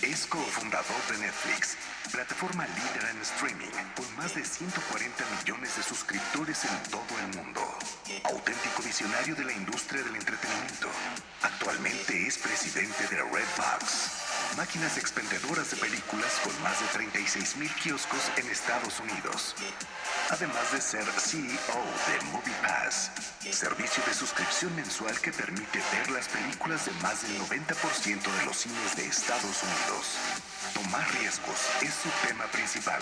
Es cofundador de Netflix, plataforma líder en streaming, con más de 140 millones de suscriptores en todo el mundo. Auténtico visionario de la industria del entretenimiento. Actualmente es presidente de Redbox, máquinas expendedoras de películas con más de 36,000 kioscos en Estados Unidos. Además de ser CEO de MoviePass, servicio de suscripción mensual que permite ver las películas de más del 90% de los cines de Estados Unidos. Tomar riesgos es su tema principal.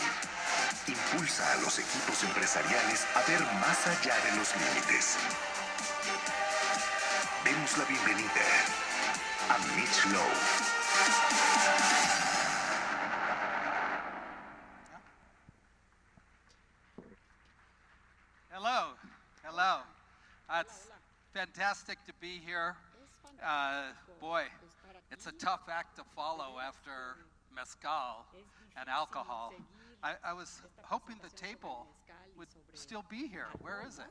Impulsa a los equipos empresariales a ver más allá de los límites. Demos la bienvenida a Mitch Lowe. Hello. It's fantastic to be here. Boy, it's a tough act to follow after mezcal and alcohol. I was hoping the table would still be here. Where is it?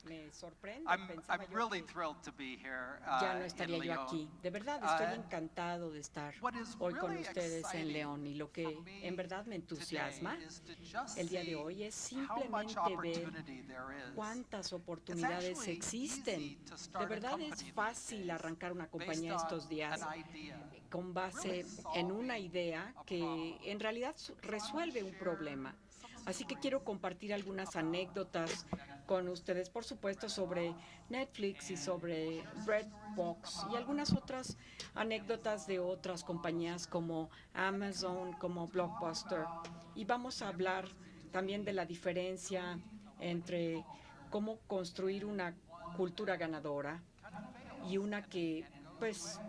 Me sorprende. I'm Pensaba yo really que thrilled to be here ya no in estaría yo aquí. León. De verdad, estoy encantado de estar What is hoy con really ustedes en exciting León. Y lo que for me en verdad me entusiasma today is to just el día de see hoy es how much simplemente ver opportunity there is. cuántas oportunidades actually existen. easy to De start a verdad company es these fácil days arrancar una based compañía on estos días an idea. con base en una idea que en realidad resuelve un problema. Así que quiero compartir algunas anécdotas con ustedes, por supuesto, sobre Netflix y sobre Redbox y algunas otras anécdotas de otras compañías como Amazon, como Blockbuster. Y vamos a hablar también de la diferencia entre cómo construir una cultura ganadora y una que, pues,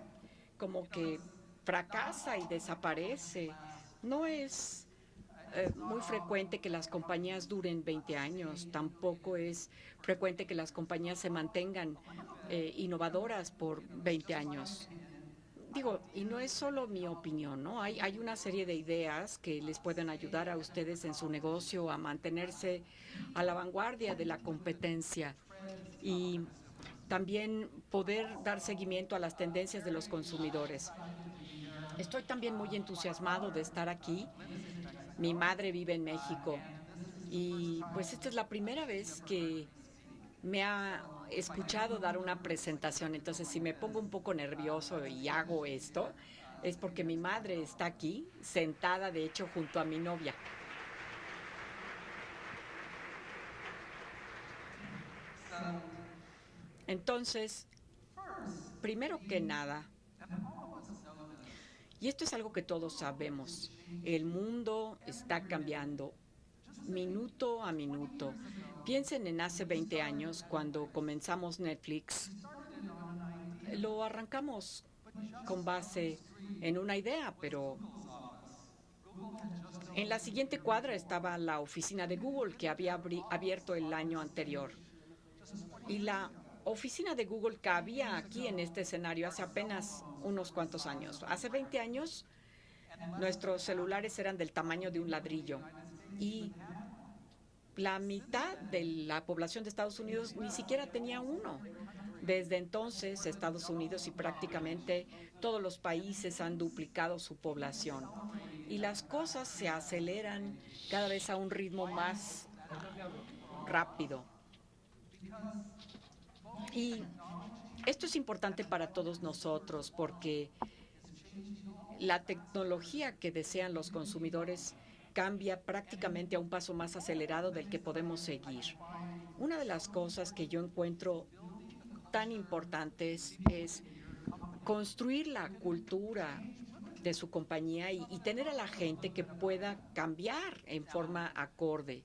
como que fracasa y desaparece. No es muy frecuente que las compañías duren 20 años. Tampoco es frecuente que las compañías se mantengan innovadoras por 20 años. Digo, y no es solo mi opinión, ¿no? Hay una serie de ideas que les pueden ayudar a ustedes en su negocio a mantenerse a la vanguardia de la competencia y también poder dar seguimiento a las tendencias de los consumidores. Estoy también muy entusiasmado de estar aquí. Mi madre vive en México y pues esta es la primera vez que me ha escuchado dar una presentación. Entonces, si me pongo un poco nervioso y hago esto, es porque mi madre está aquí, sentada, de hecho, junto a mi novia. Entonces, primero que nada, y esto es algo que todos sabemos, el mundo está cambiando minuto a minuto. Piensen en hace 20 años, cuando comenzamos Netflix. Lo arrancamos con base en una idea, pero en la siguiente cuadra estaba la oficina de Google que había abierto el año anterior. Y la oficina de Google cabía aquí en este escenario hace apenas unos cuantos años. Hace 20 años, nuestros celulares eran del tamaño de un ladrillo y la mitad de la población de Estados Unidos ni siquiera tenía uno. Desde entonces, Estados Unidos y prácticamente todos los países han duplicado su población y las cosas se aceleran cada vez a un ritmo más rápido. Y esto es importante para todos nosotros porque la tecnología que desean los consumidores cambia prácticamente a un paso más acelerado del que podemos seguir. Una de las cosas que yo encuentro tan importantes es construir la cultura de su compañía y tener a la gente que pueda cambiar en forma acorde.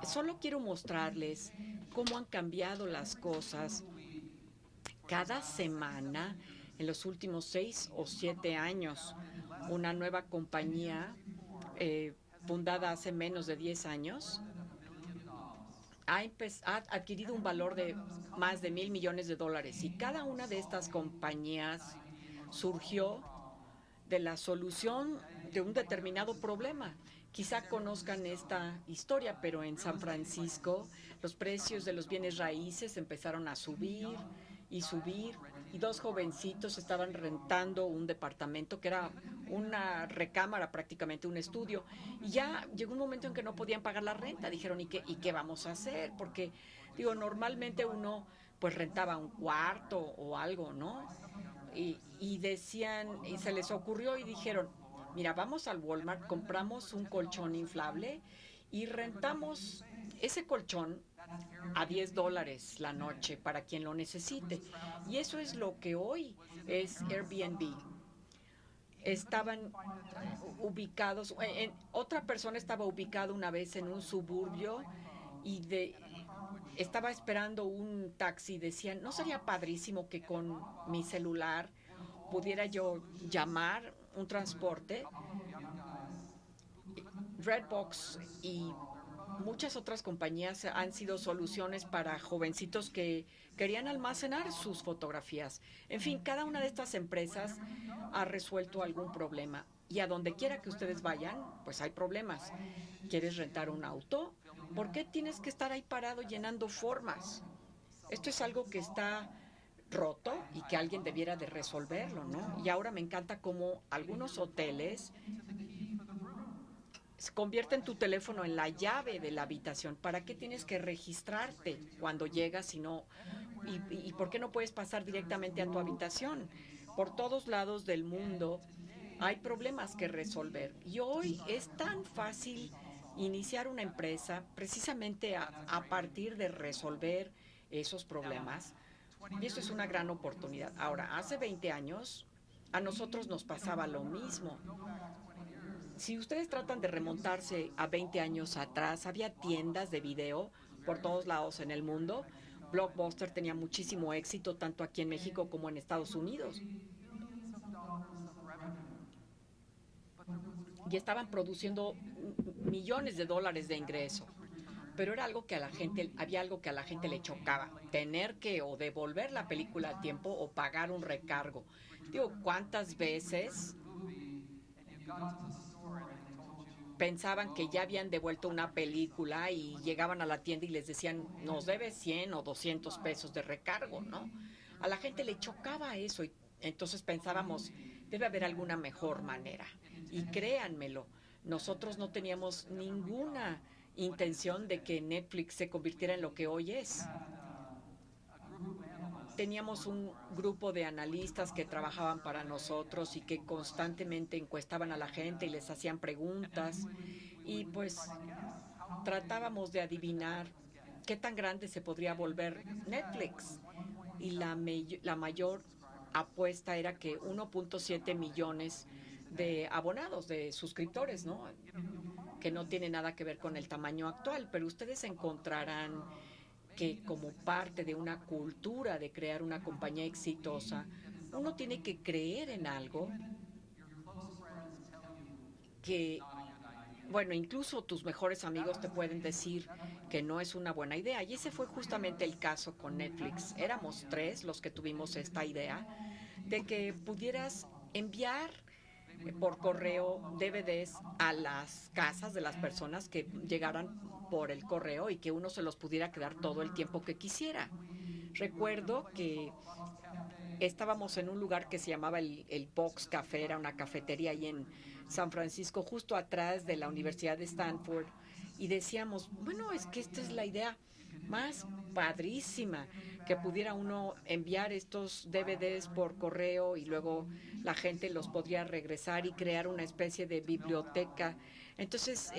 Solo quiero mostrarles cómo han cambiado las cosas cada semana en los últimos 6 o 7 años. Una nueva compañía fundada hace menos de 10 años ha adquirido un valor de más de $1,000 millones y cada una de estas compañías surgió de la solución de un determinado problema. Quizá conozcan esta historia, pero en San Francisco los precios de los bienes raíces empezaron a subir y subir y dos jovencitos estaban rentando un departamento que era una recámara, prácticamente un estudio. Y ya llegó un momento en que no podían pagar la renta. Dijeron, ¿y qué vamos a hacer? Porque, digo, normalmente uno pues rentaba un cuarto o algo, ¿no? Y decían, y se les ocurrió y dijeron, mira, vamos al Walmart, compramos un colchón inflable y rentamos ese colchón a $10 la noche para quien lo necesite. Y eso es lo que hoy es Airbnb. Estaban ubicados, otra persona estaba ubicada una vez en un suburbio y estaba esperando un taxi. Decían, ¿no sería padrísimo que con mi celular pudiera yo llamar un transporte? Redbox y muchas otras compañías han sido soluciones para jovencitos que querían almacenar sus fotografías. En fin, cada una de estas empresas ha resuelto algún problema. Y a donde quiera que ustedes vayan, pues hay problemas. ¿Quieres rentar un auto? ¿Por qué tienes que estar ahí parado llenando formas? Esto es algo que está roto y que alguien debiera de resolverlo, ¿no? Y ahora me encanta cómo algunos hoteles convierten tu teléfono en la llave de la habitación. ¿Para qué tienes que registrarte cuando llegas y no? ¿Y por qué no puedes pasar directamente a tu habitación? Por todos lados del mundo hay problemas que resolver. Y hoy es tan fácil iniciar una empresa precisamente a partir de resolver esos problemas. Y eso es una gran oportunidad. Ahora, hace 20 años a nosotros nos pasaba lo mismo. Si ustedes tratan de remontarse a 20 años atrás, había tiendas de video por todos lados en el mundo. Blockbuster tenía muchísimo éxito tanto aquí en México como en Estados Unidos. Y estaban produciendo millones de dólares de ingreso. Pero era algo que a la gente, había algo que a la gente le chocaba, tener que o devolver la película a tiempo o pagar un recargo. Digo, ¿cuántas veces pensaban que ya habían devuelto una película y llegaban a la tienda y les decían, nos debe 100 o 200 pesos de recargo, ¿no? A la gente le chocaba eso y entonces pensábamos, debe haber alguna mejor manera. Y créanmelo, nosotros no teníamos ninguna intención de que Netflix se convirtiera en lo que hoy es. Teníamos un grupo de analistas que trabajaban para nosotros y que constantemente encuestaban a la gente y les hacían preguntas y pues tratábamos de adivinar qué tan grande se podría volver Netflix. Y la mayor apuesta era que 1.7 millones de abonados, de suscriptores, ¿no? Que no tiene nada que ver con el tamaño actual, pero ustedes encontrarán que como parte de una cultura de crear una compañía exitosa, uno tiene que creer en algo que, bueno, incluso tus mejores amigos te pueden decir que no es una buena idea. Y ese fue justamente el caso con Netflix. Éramos 3 los que tuvimos esta idea de que pudieras enviar por correo DVDs a las casas de las personas que llegaran por el correo y que uno se los pudiera quedar todo el tiempo que quisiera. Recuerdo que estábamos en un lugar que se llamaba el Box Café, era una cafetería ahí en San Francisco, justo atrás de la Universidad de Stanford, y decíamos, bueno, es que esta es la idea más padrísima, que pudiera uno enviar estos DVDs por correo y luego la gente los podría regresar y crear una especie de biblioteca. Entonces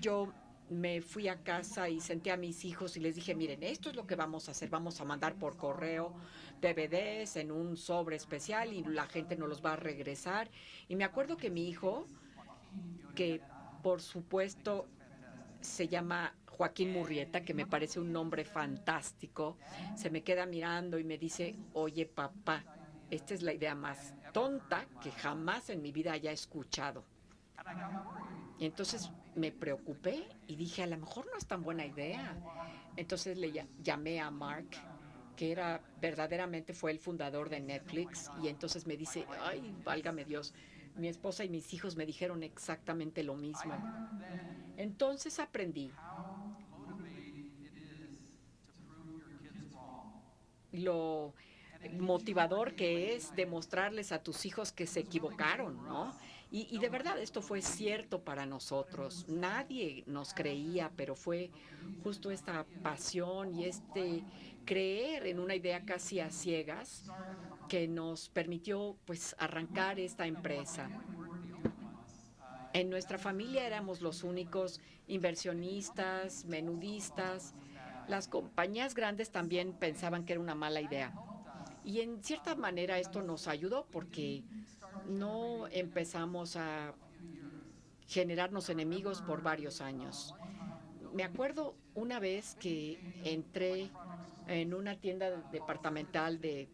yo me fui a casa y senté a mis hijos y les dije, miren, esto es lo que vamos a hacer, vamos a mandar por correo DVDs en un sobre especial y la gente nos los va a regresar. Y me acuerdo que mi hijo, que por supuesto se llama Joaquín Murrieta, que me parece un nombre fantástico, se me queda mirando y me dice, oye papá, esta es la idea más tonta que jamás en mi vida haya escuchado. Y entonces me preocupé y dije, a lo mejor no es tan buena idea. Entonces le llamé a Mark, que era verdaderamente fue el fundador de Netflix, y entonces me dice, ay, válgame Dios, mi esposa y mis hijos me dijeron exactamente lo mismo. Entonces aprendí lo motivador que es demostrarles a tus hijos que se equivocaron, ¿no? Y de verdad esto fue cierto para nosotros. Nadie nos creía, pero fue justo esta pasión y este creer en una idea casi a ciegas que nos permitió pues arrancar esta empresa. En nuestra familia éramos los únicos inversionistas, menudistas. Las compañías grandes también pensaban que era una mala idea. Y en cierta manera esto nos ayudó porque no empezamos a generarnos enemigos por varios años. Me acuerdo una vez que entré en una tienda departamental de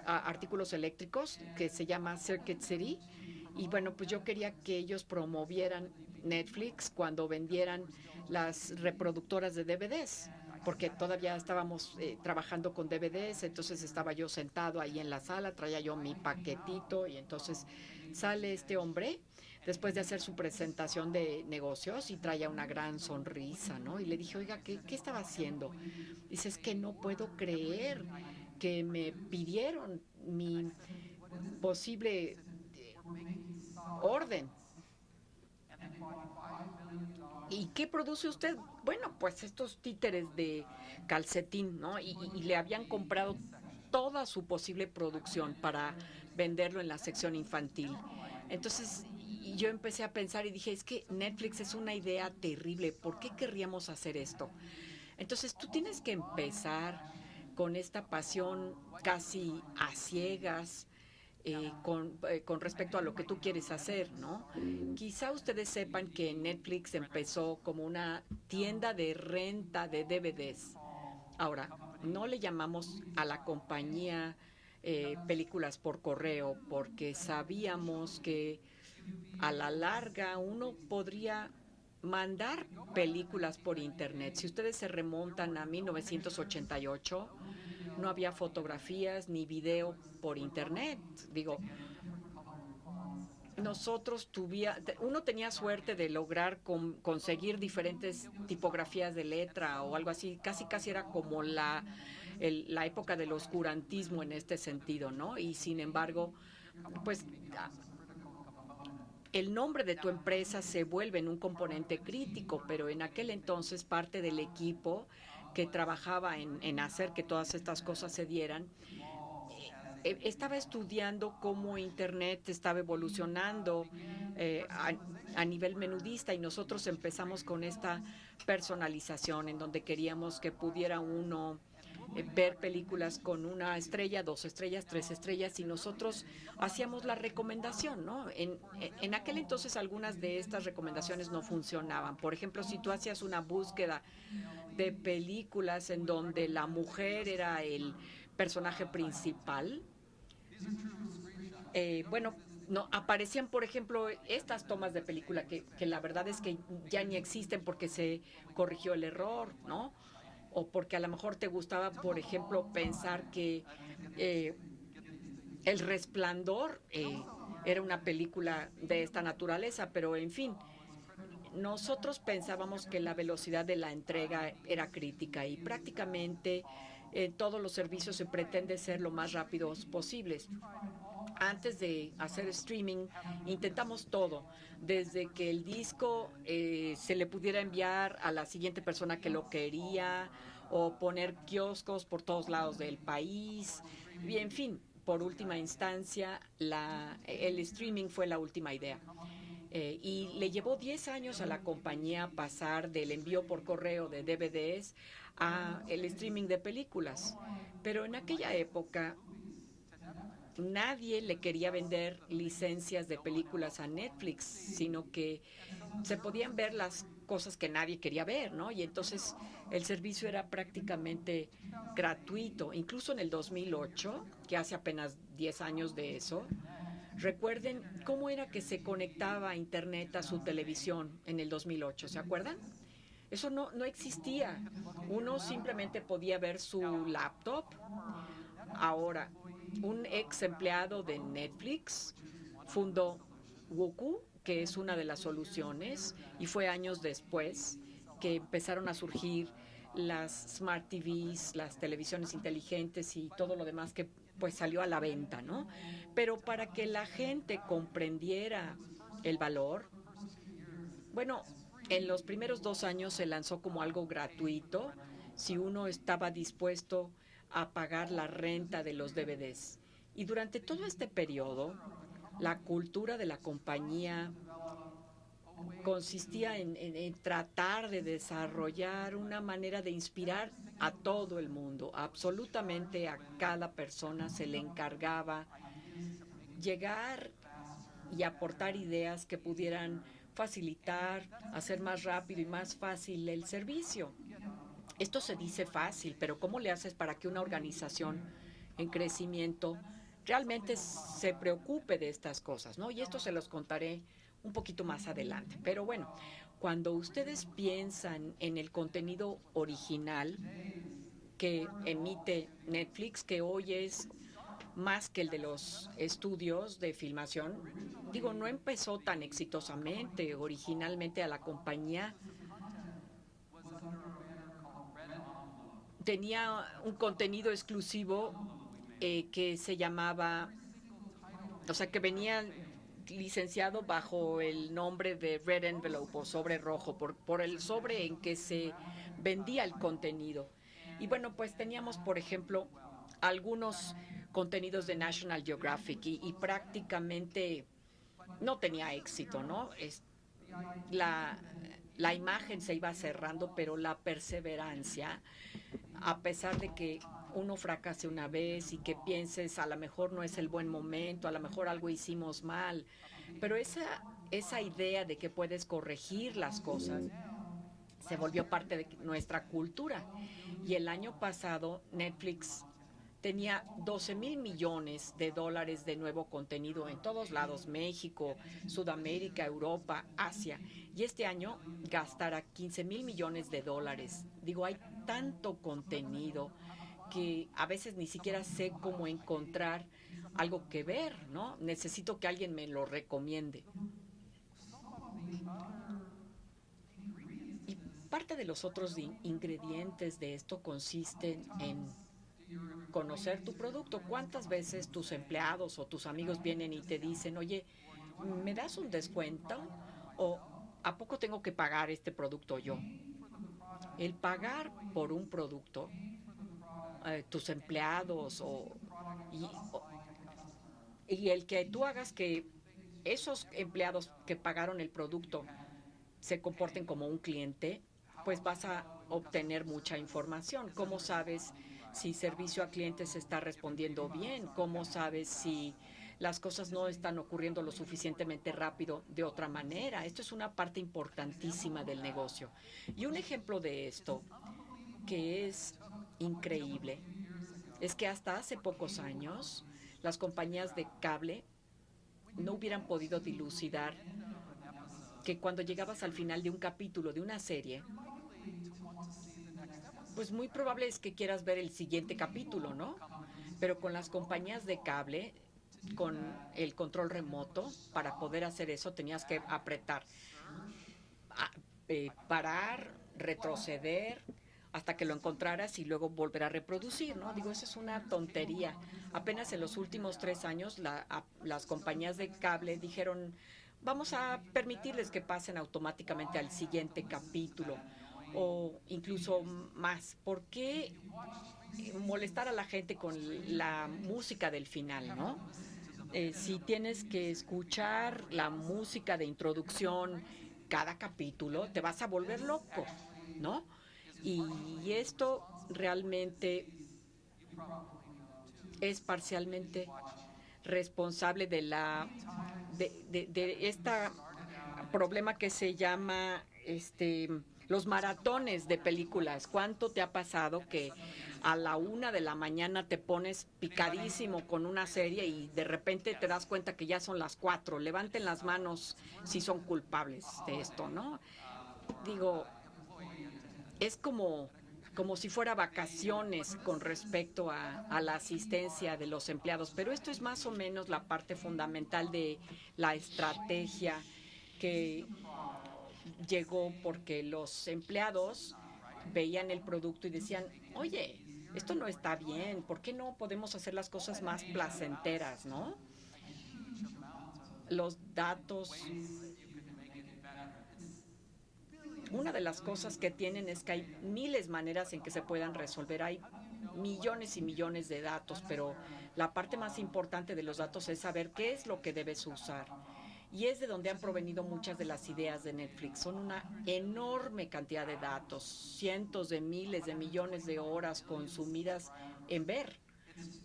artículos eléctricos que se llama Circuit City. Y bueno, pues yo quería que ellos promovieran Netflix cuando vendieran las reproductoras de DVDs, porque todavía estábamos trabajando con DVDs, entonces estaba yo sentado ahí en la sala, traía yo mi paquetito y entonces sale este hombre después de hacer su presentación de negocios y traía una gran sonrisa, ¿no? Y le dije, oiga, ¿qué estaba haciendo? Dice, es que no puedo creer que me pidieron mi posible orden. ¿Y qué produce usted? Bueno, pues estos títeres de calcetín, ¿no? Y le habían comprado toda su posible producción para venderlo en la sección infantil. Entonces yo empecé a pensar y dije, es que Netflix es una idea terrible, ¿por qué querríamos hacer esto? Entonces tú tienes que empezar con esta pasión casi a ciegas, con respecto a lo que tú quieres hacer, ¿no? Quizá ustedes sepan que Netflix empezó como una tienda de renta de DVDs. Ahora, no le llamamos a la compañía películas por correo porque sabíamos que a la larga uno podría mandar películas por internet. Si ustedes se remontan a 1988, no había fotografías ni video por internet. Digo, uno tenía suerte de lograr conseguir diferentes tipografías de letra o algo así. Casi era como la época del oscurantismo en este sentido, ¿no? Y sin embargo, pues el nombre de tu empresa se vuelve en un componente crítico, pero en aquel entonces parte del equipo que trabajaba en hacer que todas estas cosas se dieran, estaba estudiando cómo Internet estaba evolucionando a nivel menudista y nosotros empezamos con esta personalización en donde queríamos que pudiera uno ver películas con una estrella, 2 estrellas, 3 estrellas y nosotros hacíamos la recomendación, ¿no? En aquel entonces algunas de estas recomendaciones no funcionaban. Por ejemplo, si tú hacías una búsqueda de películas en donde la mujer era el personaje principal, bueno, no aparecían, por ejemplo, estas tomas de película que la verdad es que ya ni existen porque se corrigió el error, ¿no? O porque a lo mejor te gustaba, por ejemplo, pensar que El Resplandor era una película de esta naturaleza, pero en fin, nosotros pensábamos que la velocidad de la entrega era crítica y prácticamente en todos los servicios se pretende ser lo más rápidos posibles. Antes de hacer streaming, intentamos todo, desde que el disco se le pudiera enviar a la siguiente persona que lo quería, o poner kioscos por todos lados del país, y en fin, por última instancia, el streaming fue la última idea. Y le llevó 10 años a la compañía pasar del envío por correo de DVDs a el streaming de películas. Pero en aquella época nadie le quería vender licencias de películas a Netflix, sino que se podían ver las cosas que nadie quería ver, ¿no? Y entonces el servicio era prácticamente gratuito. Incluso en el 2008, que hace apenas 10 años de eso, recuerden cómo era que se conectaba a Internet a su televisión en el 2008, ¿se acuerdan? Eso no existía. Uno simplemente podía ver su laptop. Ahora, un ex empleado de Netflix fundó Woku, que es una de las soluciones, y fue años después que empezaron a surgir las Smart TVs, las televisiones inteligentes y todo lo demás que pues salió a la venta, ¿no? Pero para que la gente comprendiera el valor, bueno, en los primeros 2 años se lanzó como algo gratuito si uno estaba dispuesto a pagar la renta de los DVDs. Y durante todo este periodo, la cultura de la compañía consistía en tratar de desarrollar una manera de inspirar a todo el mundo. Absolutamente a cada persona se le encargaba llegar y aportar ideas que pudieran facilitar, hacer más rápido y más fácil el servicio. Esto se dice fácil, pero ¿cómo le haces para que una organización en crecimiento realmente se preocupe de estas cosas, ¿no? Y esto se los contaré un poquito más adelante. Pero bueno, cuando ustedes piensan en el contenido original que emite Netflix, que hoy es más que el de los estudios de filmación, digo, no empezó tan exitosamente. Originalmente a la compañía tenía un contenido exclusivo que se llamaba, o sea, que venía licenciado bajo el nombre de Red Envelope o sobre rojo, por el sobre en que se vendía el contenido. Y bueno, pues teníamos, por ejemplo, algunos contenidos de National Geographic y prácticamente no tenía éxito, ¿no? La, la imagen se iba cerrando, pero la perseverancia, a pesar de que uno fracase una vez y que pienses a lo mejor no es el buen momento, a lo mejor algo hicimos mal, pero esa idea de que puedes corregir las cosas se volvió parte de nuestra cultura. Y el año pasado Netflix tenía 12,000 millones de dólares de nuevo contenido en todos lados, México, Sudamérica, Europa, Asia. Y este año gastará 15,000 millones de dólares. Digo, hay tanto contenido que a veces ni siquiera sé cómo encontrar algo que ver, ¿no? Necesito que alguien me lo recomiende. Y parte de los otros ingredientes de esto consisten en conocer tu producto. ¿Cuántas veces tus empleados o tus amigos vienen y te dicen, oye, ¿me das un descuento? ¿O a poco tengo que pagar este producto yo? El pagar por un producto, tus empleados y, o, y el que tú hagas que esos empleados que pagaron el producto se comporten como un cliente, pues vas a obtener mucha información. ¿Cómo sabes si servicio a clientes se está respondiendo bien? ¿Cómo sabes si las cosas no están ocurriendo lo suficientemente rápido de otra manera? Esto es una parte importantísima del negocio. Y un ejemplo de esto, que es increíble, es que hasta hace pocos años las compañías de cable no hubieran podido dilucidar que cuando llegabas al final de un capítulo de una serie, pues muy probable es que quieras ver el siguiente capítulo, ¿no? Pero con las compañías de cable, con el control remoto, para poder hacer eso tenías que apretar, parar, retroceder, hasta que lo encontraras y luego volver a reproducir, ¿no? Digo, eso es una tontería. Apenas en los últimos 3 años las compañías de cable dijeron, vamos a permitirles que pasen automáticamente al siguiente capítulo o incluso más. ¿Por qué molestar a la gente con la música del final, no? Si tienes que escuchar la música de introducción cada capítulo, te vas a volver loco, ¿no? Y esto realmente es parcialmente responsable de esta problema que se llama los maratones de películas. ¿Cuánto te ha pasado que a la 1 de la mañana te pones picadísimo con una serie y de repente te das cuenta que ya son las 4? Levanten las manos si son culpables de esto, ¿no? Digo, es como si fuera vacaciones con respecto a la asistencia de los empleados, pero esto es más o menos la parte fundamental de la estrategia que llegó porque los empleados veían el producto y decían, oye, esto no está bien, ¿por qué no podemos hacer las cosas más placenteras, no? Los datos, una de las cosas que tienen es que hay miles de maneras en que se puedan resolver. Hay millones y millones de datos, pero la parte más importante de los datos es saber qué es lo que debes usar. Y es de donde han provenido muchas de las ideas de Netflix. Son una enorme cantidad de datos, cientos de miles de millones de horas consumidas en ver,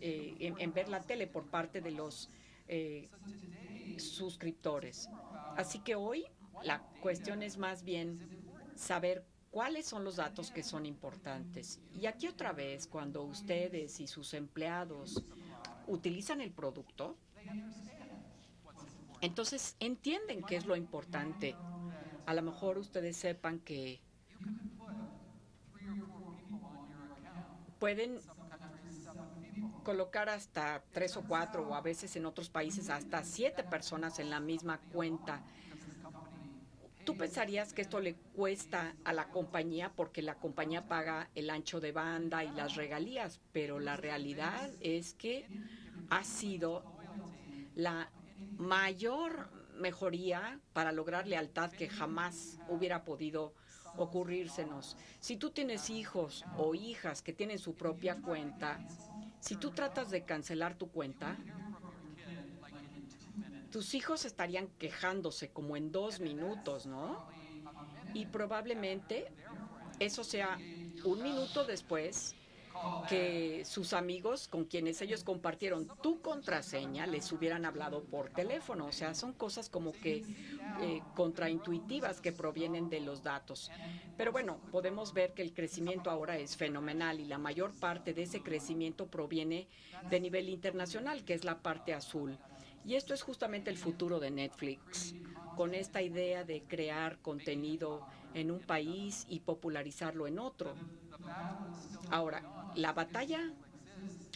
en ver la tele por parte de los suscriptores. Así que hoy la cuestión es más bien saber cuáles son los datos que son importantes. Y aquí otra vez, cuando ustedes y sus empleados utilizan el producto, entonces entienden qué es lo importante. A lo mejor ustedes sepan que pueden colocar hasta 3 o 4 o a veces en otros países hasta 7 personas en la misma cuenta. Tú pensarías que esto le cuesta a la compañía porque la compañía paga el ancho de banda y las regalías, pero la realidad es que ha sido la mayor mejoría para lograr lealtad que jamás hubiera podido ocurrírsenos. Si tú tienes hijos o hijas que tienen su propia cuenta, si tú tratas de cancelar tu cuenta, tus hijos estarían quejándose como en 2 minutos, ¿no? Y probablemente eso sea 1 minuto después que sus amigos con quienes ellos compartieron tu contraseña les hubieran hablado por teléfono. O sea, son cosas como que contraintuitivas que provienen de los datos. Pero bueno, podemos ver que el crecimiento ahora es fenomenal y la mayor parte de ese crecimiento proviene de nivel internacional, que es la parte azul. Y esto es justamente el futuro de Netflix, con esta idea de crear contenido en un país y popularizarlo en otro. Ahora, la batalla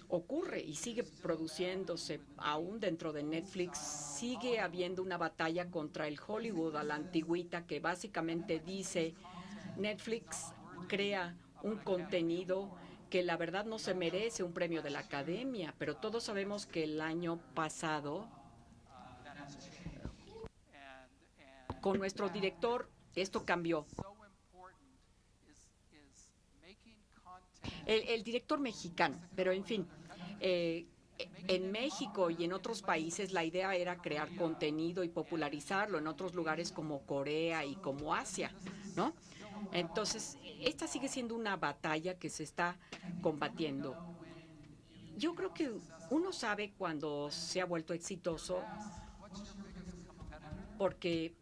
ocurre y sigue produciéndose aún dentro de Netflix. Sigue habiendo una batalla contra el Hollywood a la antigüita que básicamente dice Netflix crea un contenido que la verdad no se merece un premio de la Academia, pero todos sabemos que el año pasado con nuestro director esto cambió. El director mexicano, pero en fin, en México y en otros países la idea era crear contenido y popularizarlo en otros lugares como Corea y como Asia, ¿no? Entonces, esta sigue siendo una batalla que se está combatiendo. Yo creo que uno sabe cuando se ha vuelto exitoso porque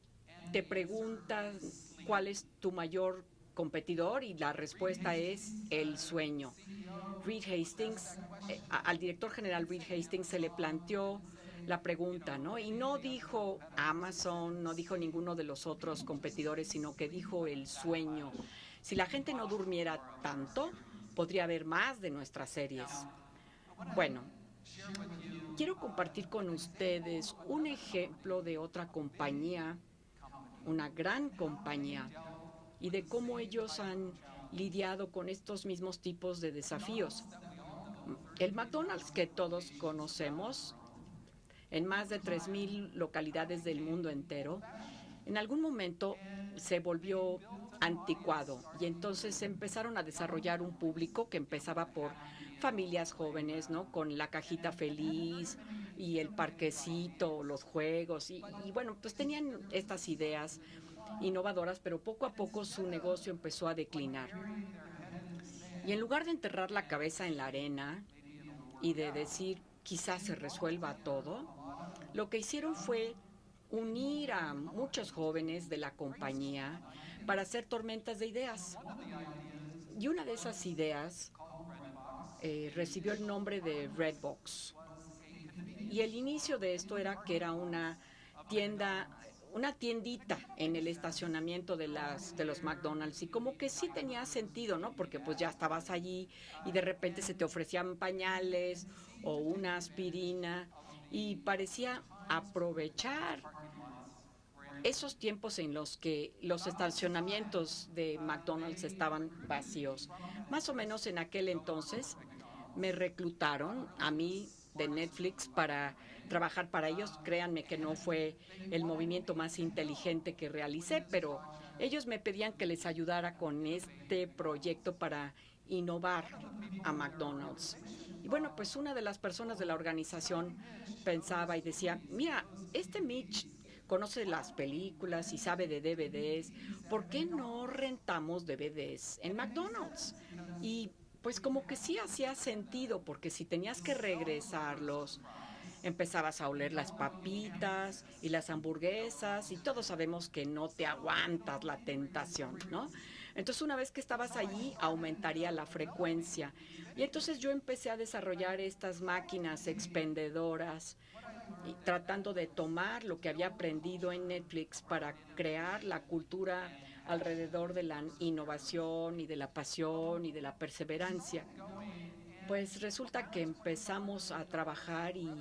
te preguntas cuál es tu mayor competidor y la respuesta es el sueño. Reed Hastings, al director general Reed Hastings se le planteó la pregunta, ¿no? Y no dijo Amazon, no dijo ninguno de los otros competidores, sino que dijo el sueño. Si la gente no durmiera tanto, podría haber más de nuestras series. Bueno, quiero compartir con ustedes un ejemplo de otra compañía, una gran compañía, y de cómo ellos han lidiado con estos mismos tipos de desafíos. El McDonald's que todos conocemos, en más de 3,000 localidades del mundo entero, en algún momento se volvió anticuado y entonces empezaron a desarrollar un público que empezaba por familias jóvenes, ¿no? Con la cajita feliz y el parquecito, los juegos y bueno, pues tenían estas ideas innovadoras, pero poco a poco su negocio empezó a declinar. Y en lugar de enterrar la cabeza en la arena y de decir quizás se resuelva todo, lo que hicieron fue unir a muchos jóvenes de la compañía para hacer tormentas de ideas. Y una de esas ideas recibió el nombre de Redbox. Y el inicio de esto era que era una tiendita en el estacionamiento de los McDonald's y como que sí tenía sentido, ¿no? Porque pues ya estabas allí y de repente se te ofrecían pañales o una aspirina y parecía aprovechar esos tiempos en los que los estacionamientos de McDonald's estaban vacíos. Más o menos en aquel entonces me reclutaron a mí de Netflix para trabajar para ellos. Créanme que no fue el movimiento más inteligente que realicé, pero ellos me pedían que les ayudara con este proyecto para innovar a McDonald's. Y bueno, pues una de las personas de la organización pensaba y decía, mira, este Mitch conoce las películas y sabe de DVDs, ¿por qué no rentamos DVDs en McDonald's? Y pues como que sí hacía sentido, porque si tenías que regresarlos, empezabas a oler las papitas y las hamburguesas y todos sabemos que no te aguantas la tentación, ¿no? Entonces una vez que estabas allí aumentaría la frecuencia y entonces yo empecé a desarrollar estas máquinas expendedoras y tratando de tomar lo que había aprendido en Netflix para crear la cultura alrededor de la innovación y de la pasión y de la perseverancia. Pues resulta que empezamos a trabajar y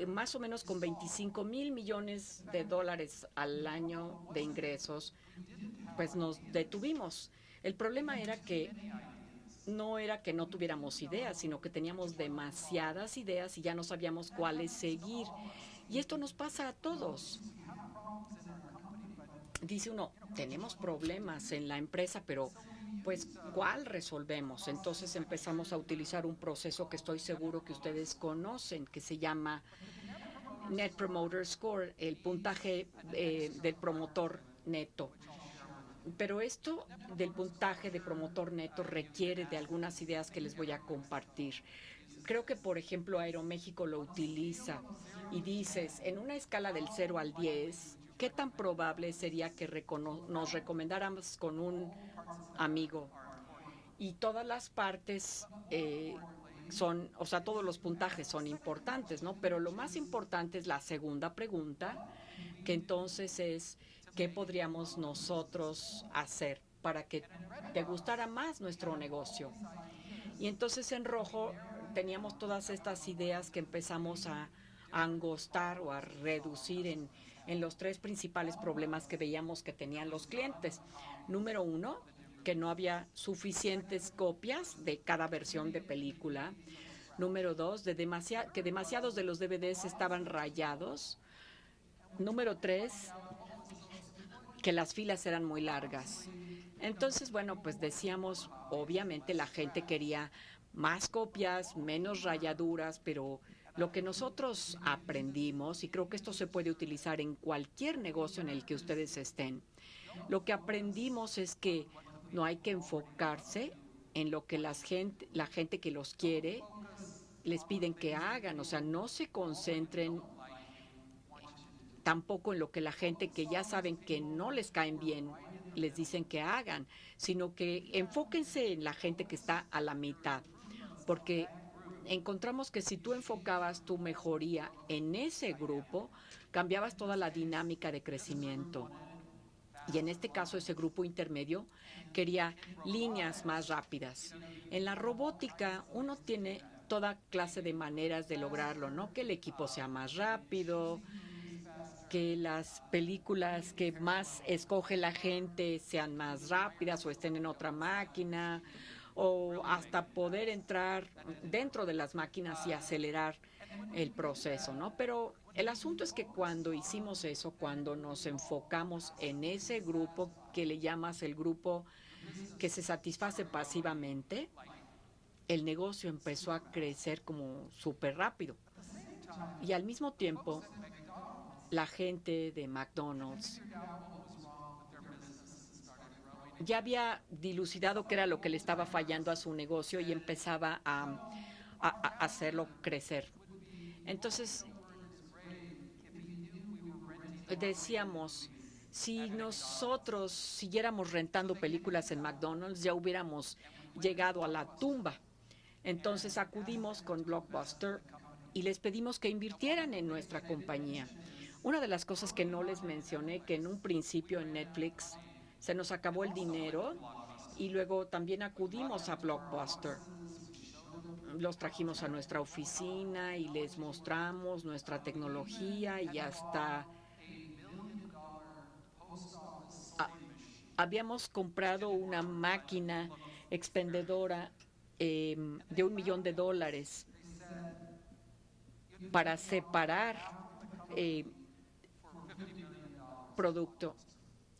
más o menos con 25,000 millones de dólares al año de ingresos, pues nos detuvimos. El problema era que no tuviéramos ideas, sino que teníamos demasiadas ideas y ya no sabíamos cuáles seguir. Y esto nos pasa a todos. Dice uno, tenemos problemas en la empresa, pero pues ¿cuál resolvemos? Entonces empezamos a utilizar un proceso que estoy seguro que ustedes conocen, que se llama Net Promoter Score, el puntaje del promotor neto. Pero esto del puntaje de promotor neto requiere de algunas ideas que les voy a compartir. Creo que, por ejemplo, Aeroméxico lo utiliza y dices, en una escala del 0 al 10, ¿qué tan probable sería que nos recomendáramos con un amigo? Y todas las partes todos los puntajes son importantes, ¿no? Pero lo más importante es la segunda pregunta, que entonces es, ¿qué podríamos nosotros hacer para que te gustara más nuestro negocio? Y entonces en rojo teníamos todas estas ideas que empezamos a angostar o a reducir en los tres principales problemas que veíamos que tenían los clientes. Número uno, que no había suficientes copias de cada versión de película. Número dos, que demasiados de los DVDs estaban rayados. Número tres, que las filas eran muy largas. Entonces, bueno, pues decíamos, obviamente la gente quería más copias, menos rayaduras, pero lo que nosotros aprendimos, y creo que esto se puede utilizar en cualquier negocio en el que ustedes estén, lo que aprendimos es que no hay que enfocarse en lo que la gente que los quiere les piden que hagan, o sea, no se concentren tampoco en lo que la gente que ya saben que no les caen bien les dicen que hagan, sino que enfóquense en la gente que está a la mitad, porque encontramos que si tú enfocabas tu mejoría en ese grupo, cambiabas toda la dinámica de crecimiento. Y en este caso, ese grupo intermedio quería líneas más rápidas. En la robótica, uno tiene toda clase de maneras de lograrlo, ¿no? Que el equipo sea más rápido, que las películas que más escoge la gente sean más rápidas o estén en otra máquina, o hasta poder entrar dentro de las máquinas y acelerar el proceso, ¿no? Pero el asunto es que cuando hicimos eso, cuando nos enfocamos en ese grupo que le llamas el grupo que se satisface pasivamente, el negocio empezó a crecer como súper rápido. Y al mismo tiempo, la gente de McDonald's ya había dilucidado qué era lo que le estaba fallando a su negocio y empezaba a hacerlo crecer. Entonces, decíamos, si nosotros siguiéramos rentando películas en McDonald's, ya hubiéramos llegado a la tumba. Entonces acudimos con Blockbuster y les pedimos que invirtieran en nuestra compañía. Una de las cosas que no les mencioné, que en un principio en Netflix se nos acabó el dinero y luego también acudimos a Blockbuster. Los trajimos a nuestra oficina y les mostramos nuestra tecnología y hasta habíamos comprado una máquina expendedora de $1 millón para separar producto.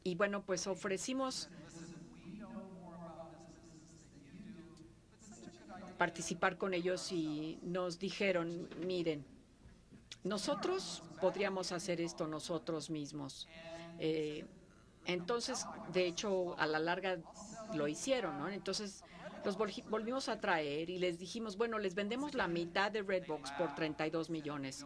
Y bueno, pues ofrecimos participar con ellos y nos dijeron, miren, nosotros podríamos hacer esto nosotros mismos. Entonces, de hecho, a la larga lo hicieron, ¿no? Entonces, los volvimos a traer y les dijimos, bueno, les vendemos la mitad de Redbox por 32 millones.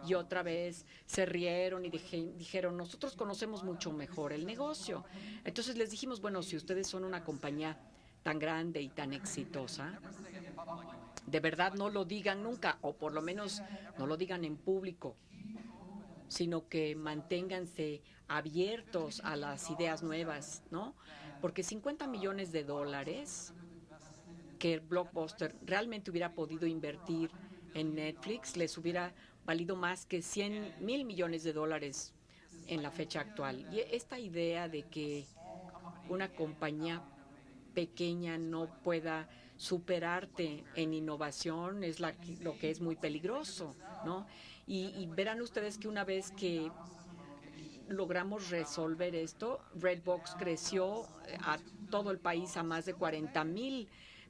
Y otra vez se rieron y dijeron, nosotros conocemos mucho mejor el negocio. Entonces les dijimos, bueno, si ustedes son una compañía tan grande y tan exitosa, de verdad no lo digan nunca, o por lo menos no lo digan en público, sino que manténganse abiertos a las ideas nuevas, ¿no? Porque $50 millones que Blockbuster realmente hubiera podido invertir en Netflix les hubiera valido más que $100,000 millones en la fecha actual. Y esta idea de que una compañía pequeña no pueda superarte en innovación es lo que es muy peligroso, ¿no? Y verán ustedes que una vez que logramos resolver esto, Redbox creció a todo el país a más de 40,000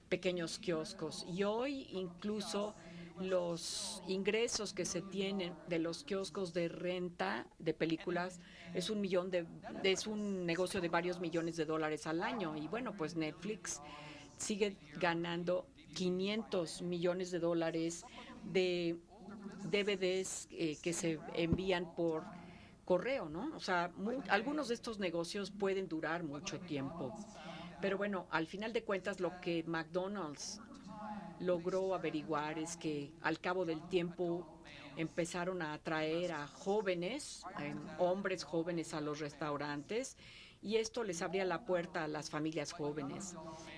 pequeños kioscos. Y hoy incluso los ingresos que se tienen de los kioscos de renta de películas es un negocio de varios millones de dólares al año. Y bueno, pues Netflix sigue ganando $500 millones de DVDs que se envían por correo, ¿no? O sea, algunos de estos negocios pueden durar mucho tiempo. Pero bueno, al final de cuentas, lo que McDonald's logró averiguar es que al cabo del tiempo empezaron a atraer a jóvenes, hombres jóvenes a los restaurantes, y esto les abría la puerta a las familias jóvenes.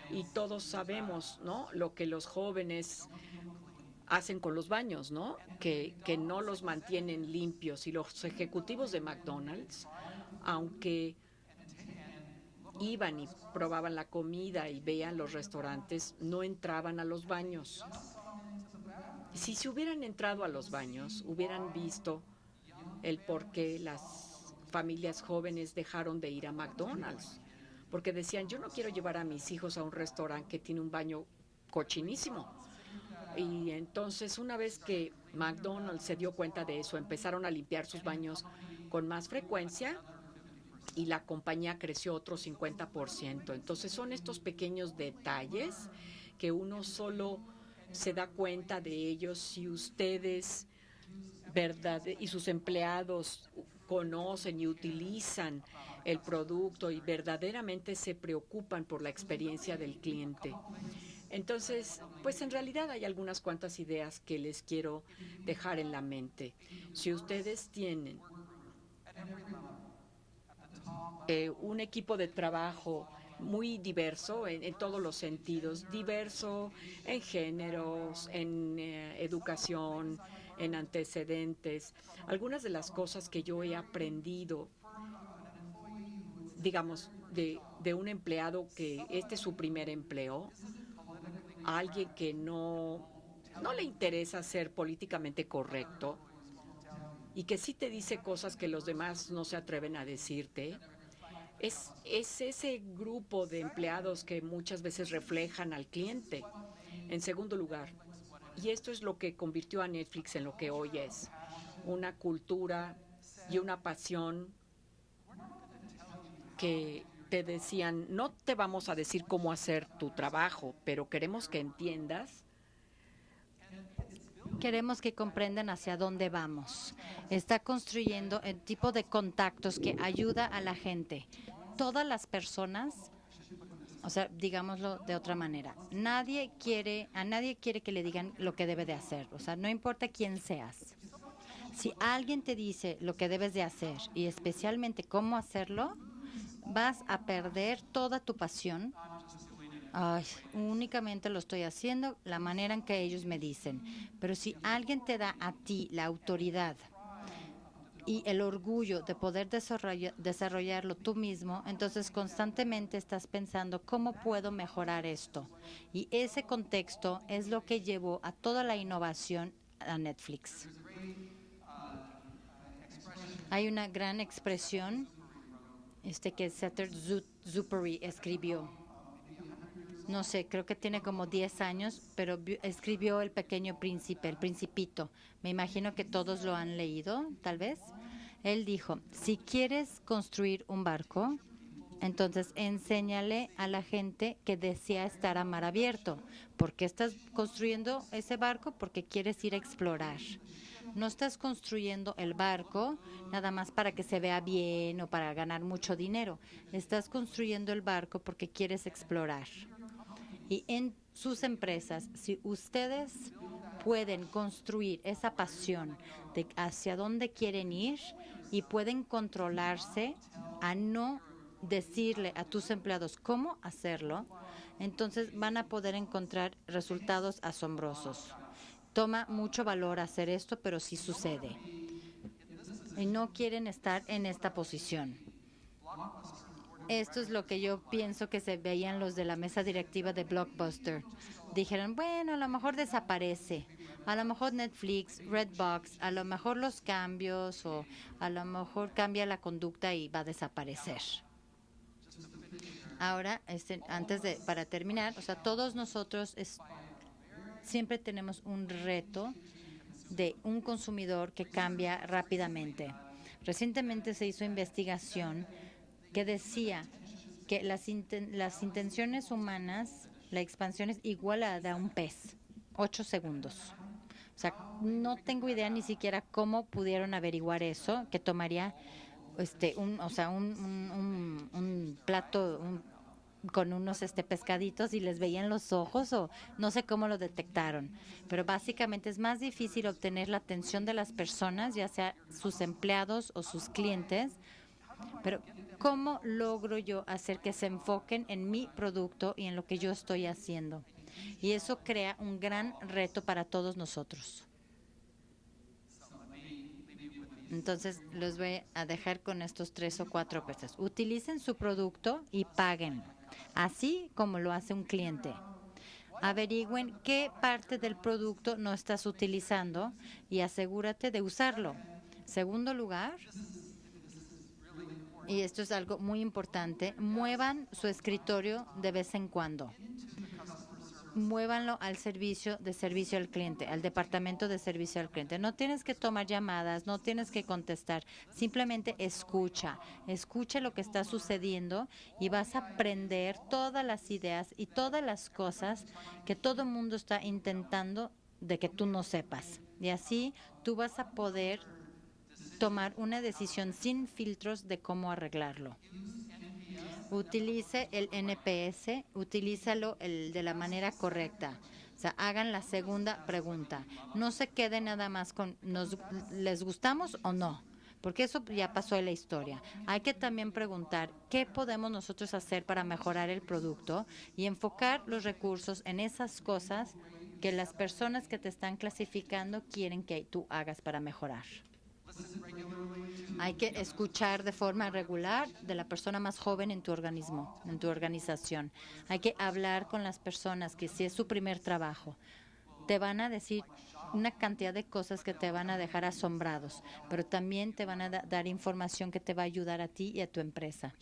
Y todos sabemos, ¿no?, lo que los jóvenes hacen con los baños, ¿no? Que no los mantienen limpios. Y los ejecutivos de McDonald's, aunque iban y probaban la comida y veían los restaurantes, no entraban a los baños. Si se hubieran entrado a los baños, hubieran visto el por qué las familias jóvenes dejaron de ir a McDonald's. Porque decían, yo no quiero llevar a mis hijos a un restaurante que tiene un baño cochinísimo. Y entonces, una vez que McDonald's se dio cuenta de eso, empezaron a limpiar sus baños con más frecuencia y la compañía creció otro 50%. Entonces, son estos pequeños detalles que uno solo se da cuenta de ellos si ustedes, verdad, y sus empleados conocen y utilizan el producto y verdaderamente se preocupan por la experiencia del cliente. Entonces, pues en realidad hay algunas cuantas ideas que les quiero dejar en la mente. Si ustedes tienen un equipo de trabajo muy diverso en todos los sentidos, diverso en géneros, en educación, en antecedentes, algunas de las cosas que yo he aprendido, digamos, de un empleado que este es su primer empleo, a alguien que no le interesa ser políticamente correcto y que sí te dice cosas que los demás no se atreven a decirte, es ese grupo de empleados que muchas veces reflejan al cliente. En segundo lugar, y esto es lo que convirtió a Netflix en lo que hoy es, una cultura y una pasión que te decían, no te vamos a decir cómo hacer tu trabajo, pero queremos que entiendas. Queremos que comprendan hacia dónde vamos. Está construyendo el tipo de contactos que ayuda a la gente. Todas las personas, o sea, digámoslo de otra manera, a nadie quiere que le digan lo que debe de hacer. O sea, no importa quién seas. Si alguien te dice lo que debes de hacer y especialmente cómo hacerlo, vas a perder toda tu pasión. Ay, únicamente lo estoy haciendo la manera en que ellos me dicen. Pero si alguien te da a ti la autoridad y el orgullo de poder desarrollarlo tú mismo, entonces constantemente estás pensando cómo puedo mejorar esto. Y ese contexto es lo que llevó a toda la innovación a Netflix. Hay una gran expresión que Saint-Exupéry escribió. No sé, creo que tiene como 10 años, pero escribió El Pequeño Príncipe, El Principito. Me imagino que todos lo han leído, tal vez. Él dijo, si quieres construir un barco, entonces enséñale a la gente que desea estar a mar abierto. ¿Por qué estás construyendo ese barco? Porque quieres ir a explorar. No estás construyendo el barco nada más para que se vea bien o para ganar mucho dinero. Estás construyendo el barco porque quieres explorar. Y en sus empresas, si ustedes pueden construir esa pasión de hacia dónde quieren ir y pueden controlarse a no decirle a tus empleados cómo hacerlo, entonces van a poder encontrar resultados asombrosos. Toma mucho valor hacer esto, pero sí sucede. Y no quieren estar en esta posición. Esto es lo que yo pienso que se veían los de la mesa directiva de Blockbuster. Dijeron, bueno, a lo mejor desaparece, a lo mejor Netflix, Redbox, a lo mejor los cambios o a lo mejor cambia la conducta y va a desaparecer. Ahora, para terminar, o sea, todos nosotros siempre tenemos un reto de un consumidor que cambia rápidamente. Recientemente se hizo investigación que decía que las intenciones humanas, la expansión es igual a la de un pez, 8 segundos. O sea, no tengo idea ni siquiera cómo pudieron averiguar eso, que tomaría un plato con unos pescaditos y les veían los ojos o no sé cómo lo detectaron. Pero básicamente es más difícil obtener la atención de las personas, ya sea sus empleados o sus clientes. Pero ¿cómo logro yo hacer que se enfoquen en mi producto y en lo que yo estoy haciendo? Y eso crea un gran reto para todos nosotros. Entonces, los voy a dejar con estos 3 o 4 cosas. Utilicen su producto y paguen, así como lo hace un cliente. Averigüen qué parte del producto no estás utilizando y asegúrate de usarlo. Segundo lugar, y esto es algo muy importante, muevan su escritorio de vez en cuando. Muévanlo al servicio al cliente, al departamento de servicio al cliente. No tienes que tomar llamadas, no tienes que contestar, simplemente escucha lo que está sucediendo y vas a aprender todas las ideas y todas las cosas que todo el mundo está intentando de que tú no sepas. Y así tú vas a poder tomar una decisión sin filtros de cómo arreglarlo. Utilice el NPS, utilízalo de la manera correcta. O sea, hagan la segunda pregunta. No se queden nada más con ¿les gustamos o no? Porque eso ya pasó en la historia. Hay que también preguntar qué podemos nosotros hacer para mejorar el producto y enfocar los recursos en esas cosas que las personas que te están clasificando quieren que tú hagas para mejorar. Hay que escuchar de forma regular de la persona más joven en tu organismo, en tu organización. Hay que hablar con las personas que si es su primer trabajo, te van a decir una cantidad de cosas que te van a dejar asombrados, pero también te van a dar información que te va a ayudar a ti y a tu empresa.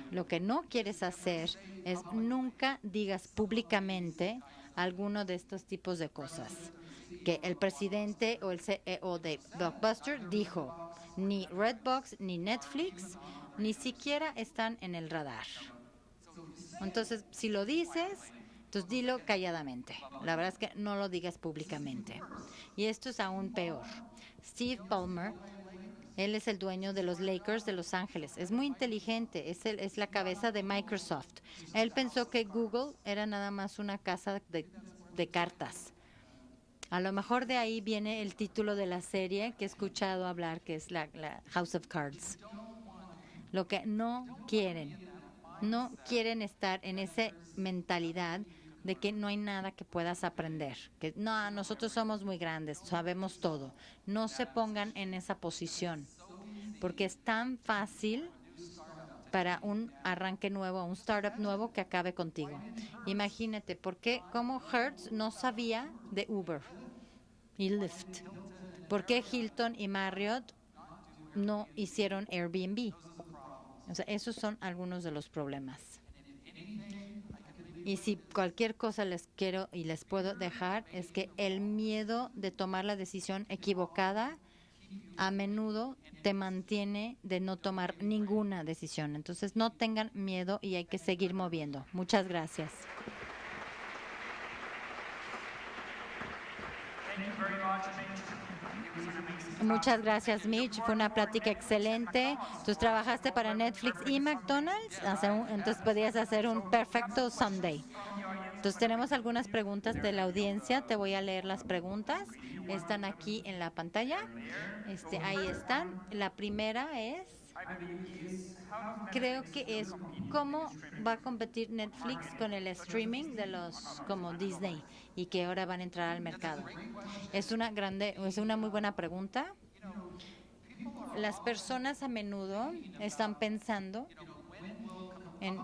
Lo que no quieres hacer es nunca digas públicamente alguno de estos tipos de cosas. Que el presidente o el CEO de Blockbuster dijo, ni Redbox ni Netflix ni siquiera están en el radar. Entonces, si lo dices, entonces dilo calladamente. La verdad es que no lo digas públicamente. Y esto es aún peor. Steve Ballmer, él es el dueño de los Lakers de Los Ángeles. Es muy inteligente, es la cabeza de Microsoft. Él pensó que Google era nada más una casa de cartas. A lo mejor de ahí viene el título de la serie que he escuchado hablar, que es la House of Cards. Lo que no quieren estar en esa mentalidad de que no hay nada que puedas aprender, que no, nosotros somos muy grandes, sabemos todo. No se pongan en esa posición, porque es tan fácil para un arranque nuevo, un startup nuevo que acabe contigo. Imagínate, cómo Hertz no sabía de Uber y Lyft? ¿Por qué Hilton y Marriott no hicieron Airbnb? O sea, esos son algunos de los problemas. Y si cualquier cosa les quiero y les puedo dejar, es que el miedo de tomar la decisión equivocada a menudo te mantiene de no tomar ninguna decisión. Entonces, no tengan miedo y hay que seguir moviendo. Muchas gracias. Muchas gracias, Mitch. Fue una plática excelente. Tú trabajaste para Netflix y McDonald's, entonces podías hacer un perfecto Sunday. Entonces tenemos algunas preguntas de la audiencia. Te voy a leer las preguntas. Están aquí en la pantalla. Ahí están. La primera es, creo que es, ¿cómo va a competir Netflix con el streaming de los como Disney y que ahora van a entrar al mercado? Es una muy buena pregunta. Las personas a menudo están pensando en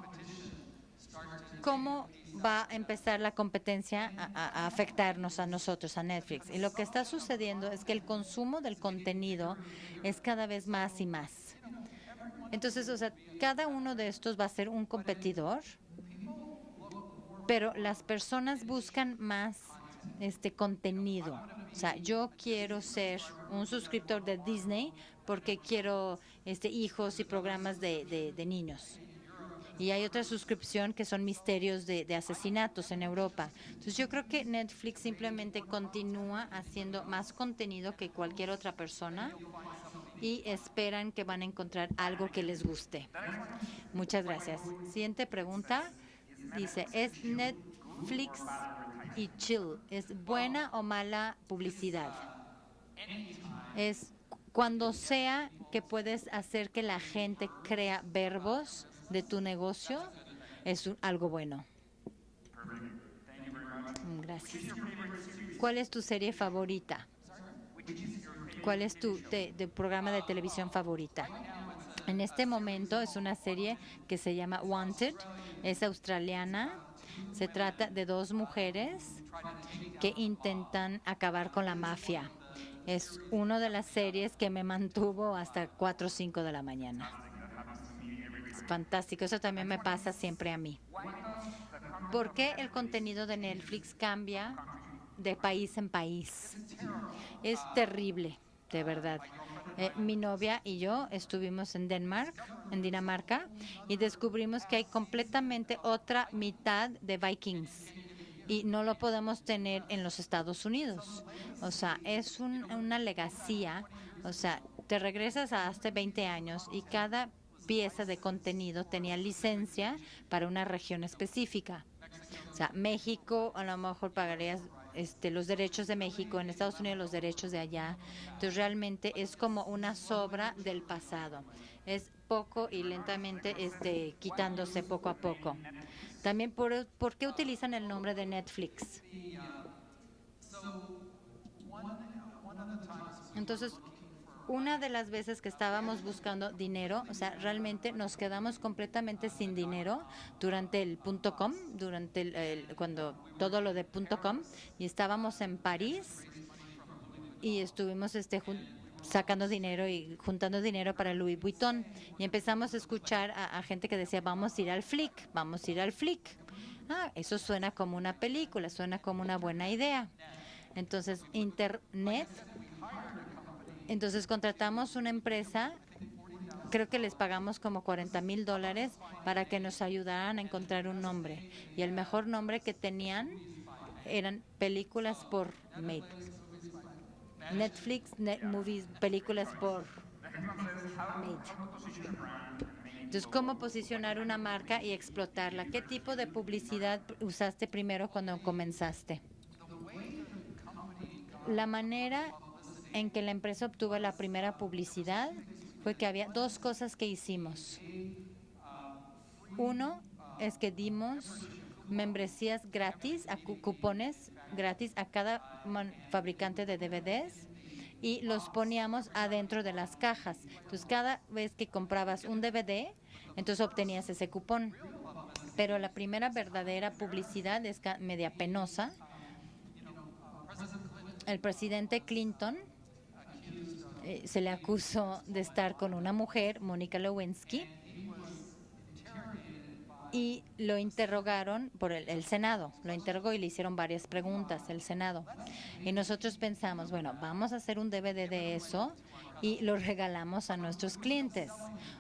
cómo va a empezar la competencia a afectarnos a nosotros, a Netflix. Y lo que está sucediendo es que el consumo del contenido es cada vez más y más. Entonces, o sea, cada uno de estos va a ser un competidor, pero las personas buscan más contenido. O sea, yo quiero ser un suscriptor de Disney porque quiero hijos y programas de niños. Y hay otra suscripción que son misterios de asesinatos en Europa. Entonces yo creo que Netflix simplemente continúa haciendo más contenido que cualquier otra persona y esperan que van a encontrar algo que les guste. Muchas gracias. Siguiente pregunta. Dice, ¿es Netflix y chill, es buena o mala publicidad? Es cuando sea que puedes hacer que la gente crea verbos de tu negocio, es algo bueno. Gracias. ¿Cuál es tu serie favorita? ¿Cuál es tu programa de televisión favorita? En este momento es una serie que se llama Wanted, es australiana. Se trata de dos mujeres que intentan acabar con la mafia. Es una de las series que me mantuvo hasta 4 o 5 de la mañana. Es fantástico, eso también me pasa siempre a mí. ¿Por qué el contenido de Netflix cambia de país en país? Es terrible, de verdad. Mi novia y yo estuvimos en Dinamarca, y descubrimos que hay completamente otra mitad de Vikings y no lo podemos tener en los Estados Unidos. O sea, es una legacía. O sea, te regresas a hace 20 años y cada pieza de contenido tenía licencia para una región específica. O sea, México, a lo mejor pagarías los derechos de México, en Estados Unidos los derechos de allá. Entonces realmente es como una sobra del pasado. Es poco y lentamente quitándose poco a poco. También, ¿por qué utilizan el nombre de Netflix? Entonces, una de las veces que estábamos buscando dinero, o sea, realmente nos quedamos completamente sin dinero durante el .com, cuando todo lo de .com, y estábamos en París y estuvimos sacando dinero y juntando dinero para Louis Vuitton, y empezamos a escuchar a gente que decía, vamos a ir al Flick. Eso suena como una película, suena como una buena idea. Entonces, entonces contratamos una empresa, creo que les pagamos como $40,000 para que nos ayudaran a encontrar un nombre. Y el mejor nombre que tenían eran películas por Made. Netflix, Movies, películas por Made. Entonces, ¿cómo posicionar una marca y explotarla? ¿Qué tipo de publicidad usaste primero cuando comenzaste? La manera en que la empresa obtuvo la primera publicidad fue que había 2 cosas que hicimos. Uno es que dimos membresías gratis, cupones gratis a cada fabricante de DVDs y los poníamos adentro de las cajas. Entonces, cada vez que comprabas un DVD, entonces obtenías ese cupón. Pero la primera verdadera publicidad es media penosa. El presidente Clinton se le acusó de estar con una mujer, Mónica Lewinsky, y lo interrogaron por el Senado. Lo interrogó y le hicieron varias preguntas el Senado. Y nosotros pensamos, bueno, vamos a hacer un DVD de eso y lo regalamos a nuestros clientes.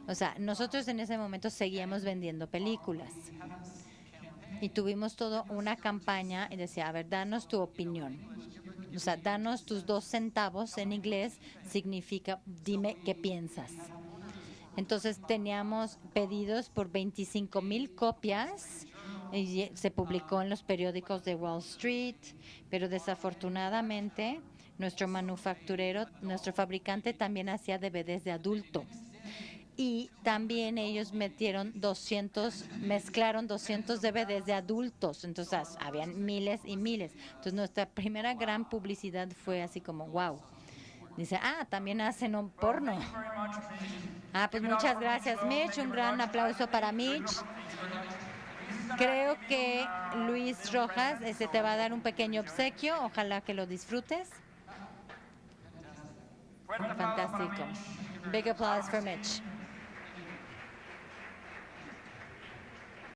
O sea, nosotros en ese momento seguíamos vendiendo películas. Y tuvimos toda una campaña y decía, a ver, danos tu opinión. O sea, danos tus 2 centavos, en inglés significa dime qué piensas. Entonces teníamos pedidos por 25,000 copias y se publicó en los periódicos de Wall Street, pero desafortunadamente nuestro manufacturero, nuestro fabricante también hacía DVDs de adulto. Y también ellos mezclaron 200 DVDs de adultos. Entonces, habían miles y miles. Entonces, nuestra primera gran publicidad fue así como, wow. Dice, también hacen un porno. Pues muchas gracias, Mitch. Un gran aplauso para Mitch. Creo que Luis Rojas te va a dar un pequeño obsequio. Ojalá que lo disfrutes. Fantástico. Big applause for Mitch.